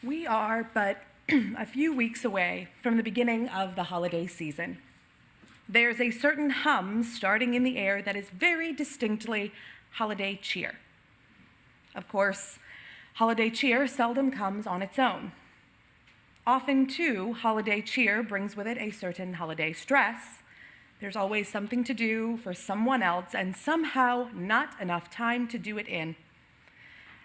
We are but a few weeks away from the beginning of the holiday season. There's a certain hum starting in the air that is very distinctly holiday cheer. Of course, holiday cheer seldom comes on its own. Often, too, holiday cheer brings with it a certain holiday stress. There's always something to do for someone else, and somehow not enough time to do it in.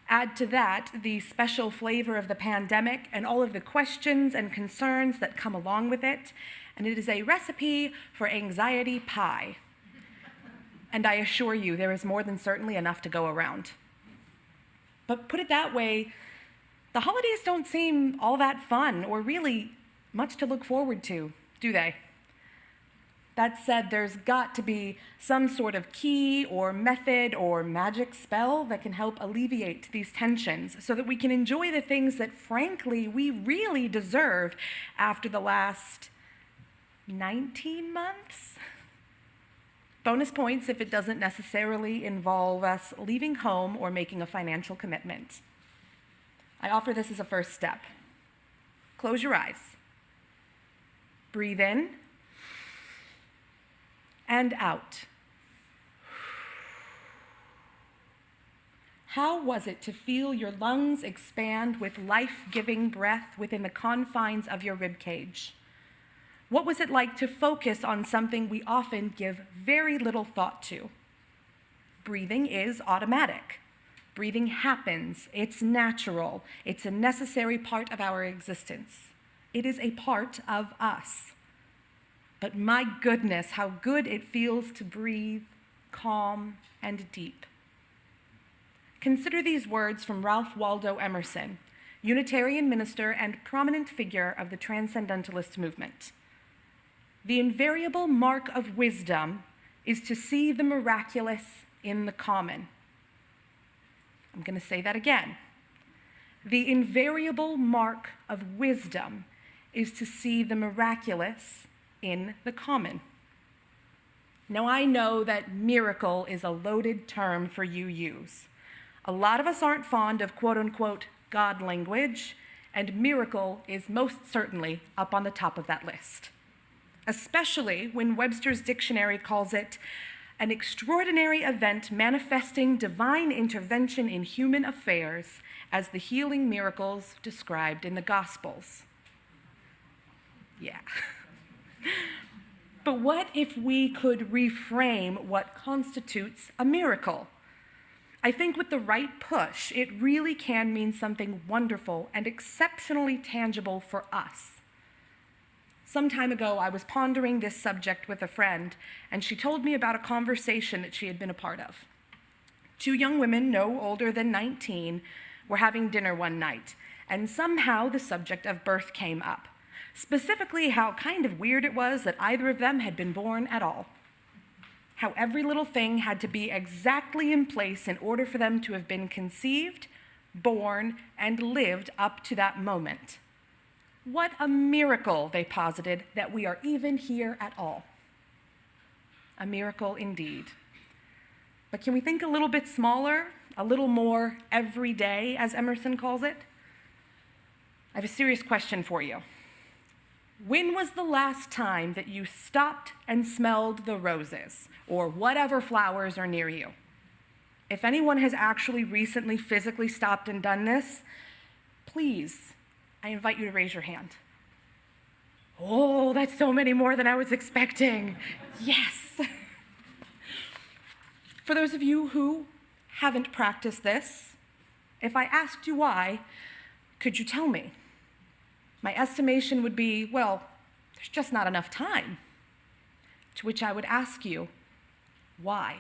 Add to that the special flavor of the pandemic and all of the questions and concerns that come along with it, and it is a recipe for anxiety pie. And I assure you, there is more than certainly enough to go around. But put it that way, the holidays don't seem all that fun or really much to look forward to, do they? That said, there's got to be some sort of key or method or magic spell that can help alleviate these tensions so that we can enjoy the things that, frankly, we really deserve after the last 19 months. Bonus points if it doesn't necessarily involve us leaving home or making a financial commitment. I offer this as a first step. Close your eyes. Breathe in and out. How was it to feel your lungs expand with life-giving breath within the confines of your rib cage? What was it like to focus on something we often give very little thought to? Breathing is automatic. Breathing happens. It's natural. It's a necessary part of our existence. It is a part of us. But my goodness, how good it feels to breathe, calm, and deep. Consider these words from Ralph Waldo Emerson, Unitarian minister and prominent figure of the Transcendentalist movement. The invariable mark of wisdom is to see the miraculous in the common. I'm going to say that again. The invariable mark of wisdom is to see the miraculous in the common. Now, I know that miracle is a loaded term for you use. A lot of us aren't fond of quote-unquote God language, and miracle is most certainly up on the top of that list, especially when Webster's dictionary calls it an extraordinary event manifesting divine intervention in human affairs as the healing miracles described in the Gospels. Yeah. But what if we could reframe what constitutes a miracle? I think with the right push, it really can mean something wonderful and exceptionally tangible for us. Some time ago, I was pondering this subject with a friend, and she told me about a conversation that she had been a part of. Two young women, no older than 19, were having dinner one night, and somehow the subject of birth came up. Specifically, how kind of weird it was that either of them had been born at all. How every little thing had to be exactly in place in order for them to have been conceived, born, and lived up to that moment. What a miracle, they posited, that we are even here at all. A miracle indeed. But can we think a little bit smaller, a little more everyday, as Emerson calls it? I have a serious question for you. When was the last time that you stopped and smelled the roses or whatever flowers are near you? If anyone has actually recently physically stopped and done this, please, I invite you to raise your hand. Oh, that's so many more than I was expecting. Yes. For those of you who haven't practiced this, if I asked you why, could you tell me? My estimation would be, well, there's just not enough time. To which I would ask you, why?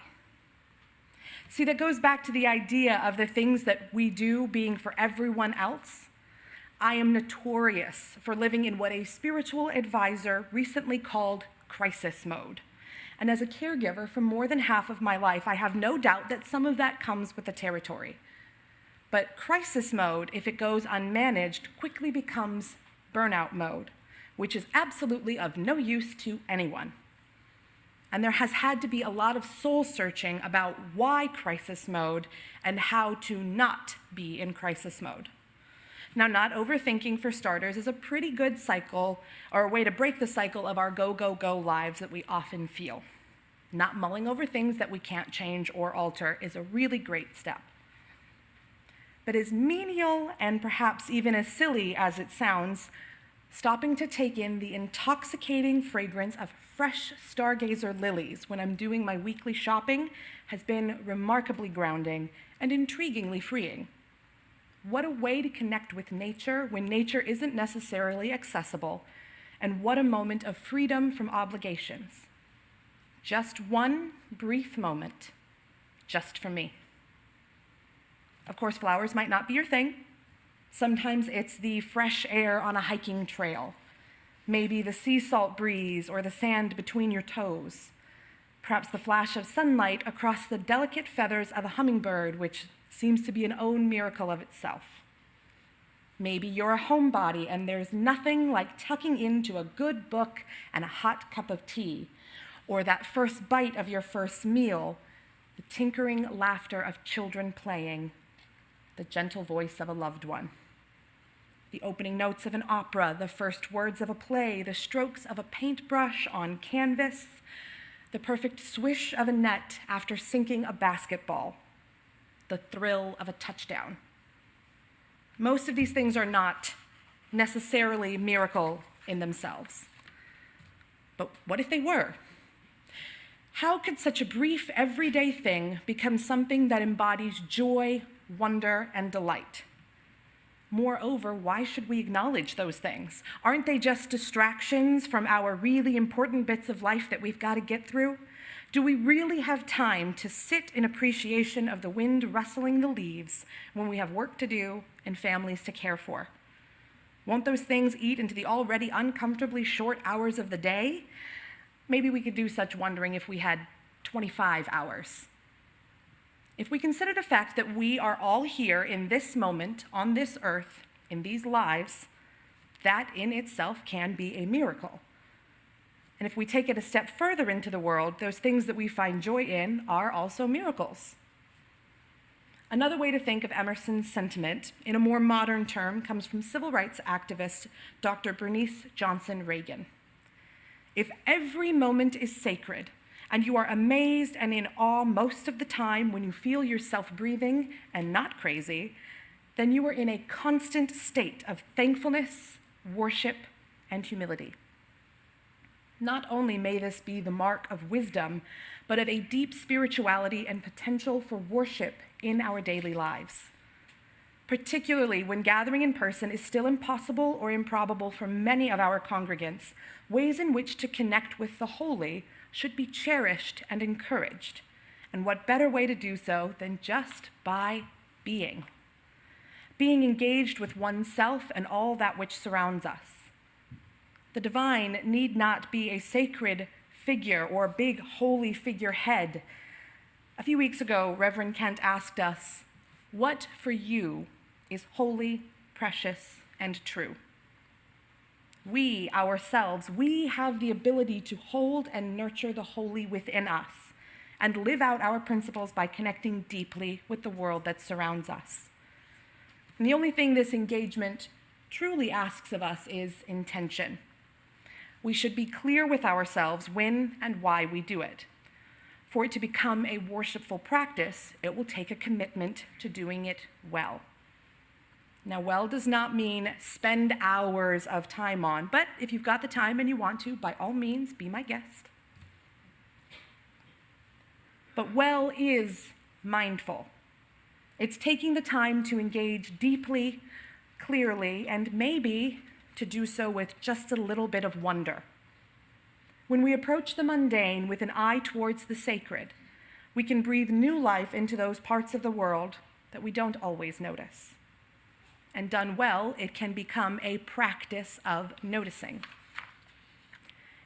See, that goes back to the idea of the things that we do being for everyone else. I am notorious for living in what a spiritual advisor recently called crisis mode. And as a caregiver for more than half of my life, I have no doubt that some of that comes with the territory. But crisis mode, if it goes unmanaged, quickly becomes burnout mode, which is absolutely of no use to anyone. And there has had to be a lot of soul searching about why crisis mode and how to not be in crisis mode. Now, not overthinking, for starters, is a pretty good cycle, or a way to break the cycle of our go, go, go lives that we often feel. Not mulling over things that we can't change or alter is a really great step. But as menial and perhaps even as silly as it sounds, stopping to take in the intoxicating fragrance of fresh stargazer lilies when I'm doing my weekly shopping has been remarkably grounding and intriguingly freeing. What a way to connect with nature when nature isn't necessarily accessible, and what a moment of freedom from obligations. Just one brief moment, just for me. Of course, flowers might not be your thing. Sometimes it's the fresh air on a hiking trail, maybe the sea salt breeze or the sand between your toes, perhaps the flash of sunlight across the delicate feathers of a hummingbird, which seems to be an own miracle of itself. Maybe you're a homebody and there's nothing like tucking into a good book and a hot cup of tea, or that first bite of your first meal, the tinkering laughter of children playing, the gentle voice of a loved one. The opening notes of an opera, the first words of a play, the strokes of a paintbrush on canvas, the perfect swish of a net after sinking a basketball, the thrill of a touchdown. Most of these things are not necessarily miracle in themselves. But what if they were? How could such a brief, everyday thing become something that embodies joy, wonder, and delight? Moreover, why should we acknowledge those things? Aren't they just distractions from our really important bits of life that we've got to get through? Do we really have time to sit in appreciation of the wind rustling the leaves when we have work to do and families to care for? Won't those things eat into the already uncomfortably short hours of the day? Maybe we could do such wondering if we had 25 hours. If we consider the fact that we are all here in this moment, on this earth, in these lives, that in itself can be a miracle. And if we take it a step further into the world, those things that we find joy in are also miracles. Another way to think of Emerson's sentiment, in a more modern term, comes from civil rights activist Dr. Bernice Johnson Reagan. If every moment is sacred, and you are amazed and in awe most of the time when you feel yourself breathing and not crazy, then you are in a constant state of thankfulness, worship, and humility. Not only may this be the mark of wisdom, but of a deep spirituality and potential for worship in our daily lives, particularly when gathering in person is still impossible or improbable for many of our congregants. Ways in which to connect with the holy should be cherished and encouraged. And what better way to do so than just by being? Being engaged with oneself and all that which surrounds us. The divine need not be a sacred figure or a big holy figurehead. A few weeks ago, Reverend Kent asked us, "What for you is holy, precious, and true?" We, ourselves, we have the ability to hold and nurture the holy within us and live out our principles by connecting deeply with the world that surrounds us. And the only thing this engagement truly asks of us is intention. We should be clear with ourselves when and why we do it. For it to become a worshipful practice, it will take a commitment to doing it well. Now, well does not mean spend hours of time on, but if you've got the time and you want to, by all means, be my guest. But well is mindful. It's taking the time to engage deeply, clearly, and maybe to do so with just a little bit of wonder. When we approach the mundane with an eye towards the sacred, we can breathe new life into those parts of the world that we don't always notice. And done well, it can become a practice of noticing.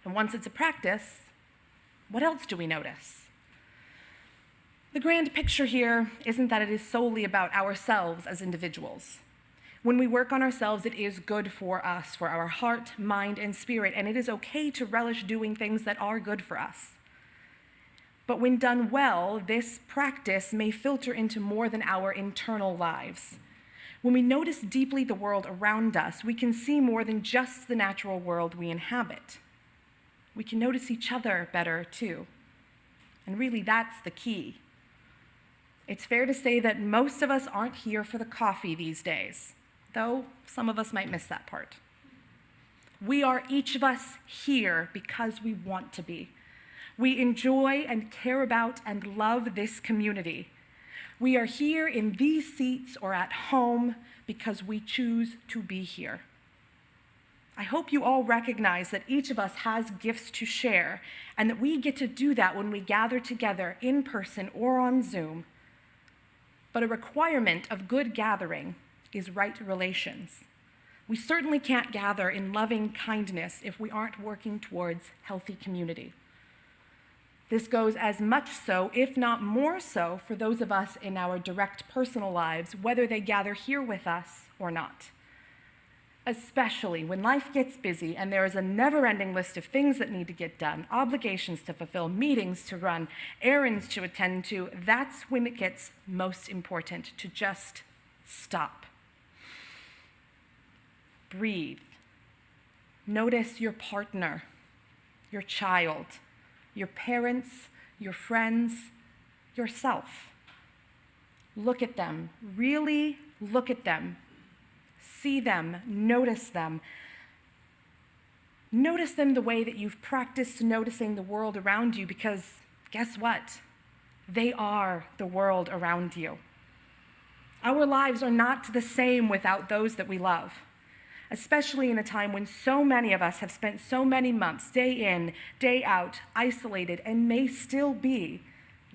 And once it's a practice, what else do we notice? The grand picture here isn't that it is solely about ourselves as individuals. When we work on ourselves, it is good for us, for our heart, mind, and spirit, and it is okay to relish doing things that are good for us. But when done well, this practice may filter into more than our internal lives. When we notice deeply the world around us, we can see more than just the natural world we inhabit. We can notice each other better, too. And really, that's the key. It's fair to say that most of us aren't here for the coffee these days, though some of us might miss that part. We are each of us here because we want to be. We enjoy and care about and love this community. We are here in these seats or at home because we choose to be here. I hope you all recognize that each of us has gifts to share and that we get to do that when we gather together in person or on Zoom. But a requirement of good gathering is right relations. We certainly can't gather in loving kindness if we aren't working towards healthy community. This goes as much so, if not more so, for those of us in our direct personal lives, whether they gather here with us or not. Especially when life gets busy and there is a never-ending list of things that need to get done, obligations to fulfill, meetings to run, errands to attend to, that's when it gets most important to just stop. Breathe. Notice your partner, your child, your parents, your friends, yourself. Look at them. Really look at them. See them. Notice them. Notice them the way that you've practiced noticing the world around you, because guess what? They are the world around you. Our lives are not the same without those that we love, especially in a time when so many of us have spent so many months, day in, day out, isolated, and may still be.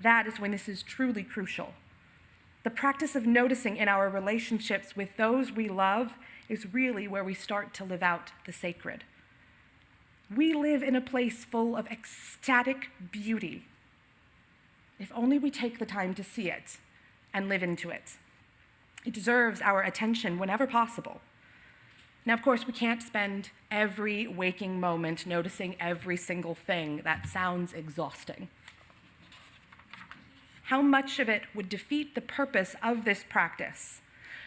That is when this is truly crucial. The practice of noticing in our relationships with those we love is really where we start to live out the sacred. We live in a place full of ecstatic beauty, if only we take the time to see it and live into it. It deserves our attention whenever possible. Now, of course, we can't spend every waking moment noticing every single thing. That sounds exhausting. How much of it would defeat the purpose of this practice?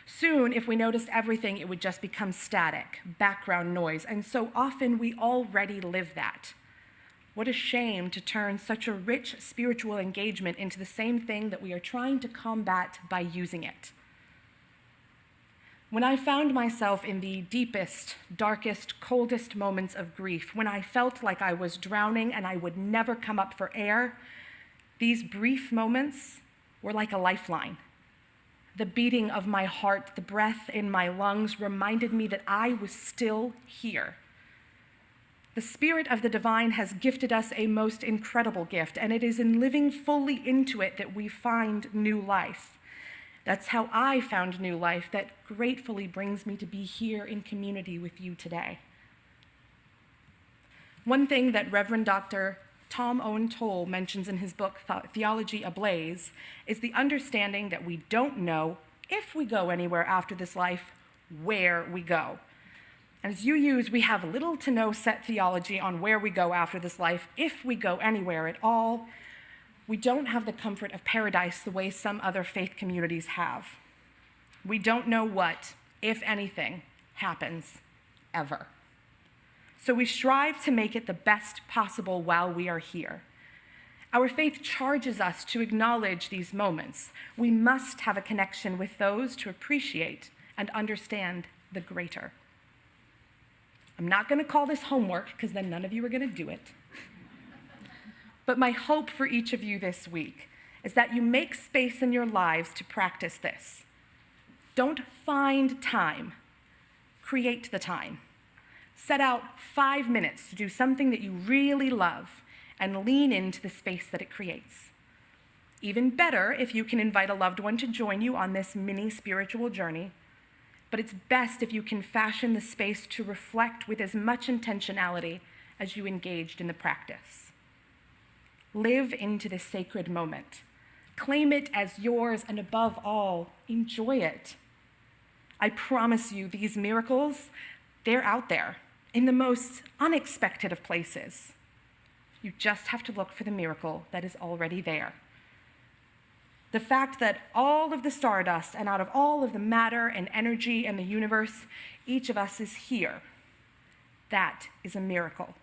Soon, if we noticed everything, it would just become static, background noise, and so often we already live that. What a shame to turn such a rich spiritual engagement into the same thing that we are trying to combat by using it. When I found myself in the deepest, darkest, coldest moments of grief, when I felt like I was drowning and I would never come up for air, these brief moments were like a lifeline. The beating of my heart, the breath in my lungs reminded me that I was still here. The Spirit of the Divine has gifted us a most incredible gift, and it is in living fully into it that we find new life. That's how I found new life that gratefully brings me to be here in community with you today. One thing that Reverend Dr. Tom Owen Toll mentions in his book, Theology Ablaze, is the understanding that we don't know, if we go anywhere after this life, where we go. And as UUs, we have little to no set theology on where we go after this life, if we go anywhere at all. We don't have the comfort of paradise the way some other faith communities have. We don't know what, if anything, happens ever. So we strive to make it the best possible while we are here. Our faith charges us to acknowledge these moments. We must have a connection with those to appreciate and understand the greater. I'm not going to call this homework, because then none of you are going to do it. But my hope for each of you this week is that you make space in your lives to practice this. Don't find time. Create the time. Set out 5 minutes to do something that you really love and lean into the space that it creates. Even better if you can invite a loved one to join you on this mini spiritual journey, but it's best if you can fashion the space to reflect with as much intentionality as you engaged in the practice. Live into this sacred moment. Claim it as yours, and above all, enjoy it. I promise you, these miracles, they're out there in the most unexpected of places. You just have to look for the miracle that is already there. The fact that all of the stardust and out of all of the matter and energy in the universe, each of us is here. That is a miracle.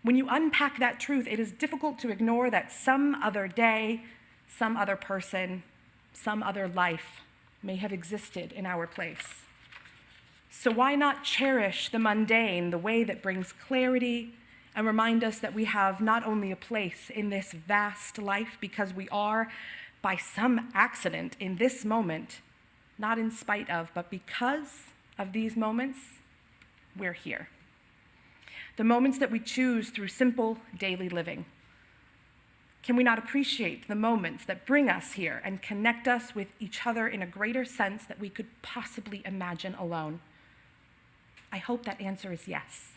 When you unpack that truth, it is difficult to ignore that some other day, some other person, some other life may have existed in our place. So why not cherish the mundane, the way that brings clarity, and remind us that we have not only a place in this vast life because we are, by some accident in this moment, not in spite of, but because of these moments, we're here. The moments that we choose through simple daily living. Can we not appreciate the moments that bring us here and connect us with each other in a greater sense that we could possibly imagine alone? I hope that answer is yes.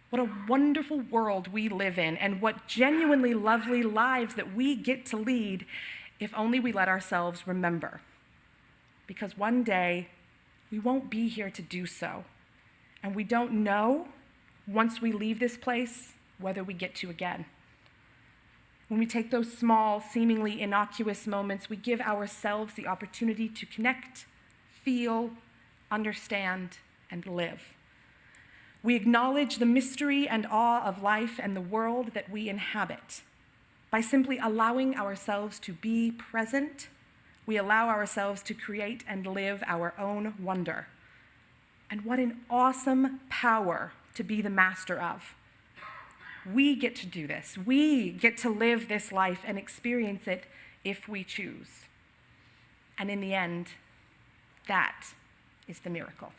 What a wonderful world we live in, and what genuinely lovely lives that we get to lead if only we let ourselves remember. Because one day, we won't be here to do so, and we don't know, once we leave this place, whether we get to again. When we take those small, seemingly innocuous moments, we give ourselves the opportunity to connect, feel, understand, and live. We acknowledge the mystery and awe of life and the world that we inhabit. By simply allowing ourselves to be present, we allow ourselves to create and live our own wonder. And what an awesome power to be the master of. We get to do this. We get to live this life and experience it if we choose. And in the end, that is the miracle.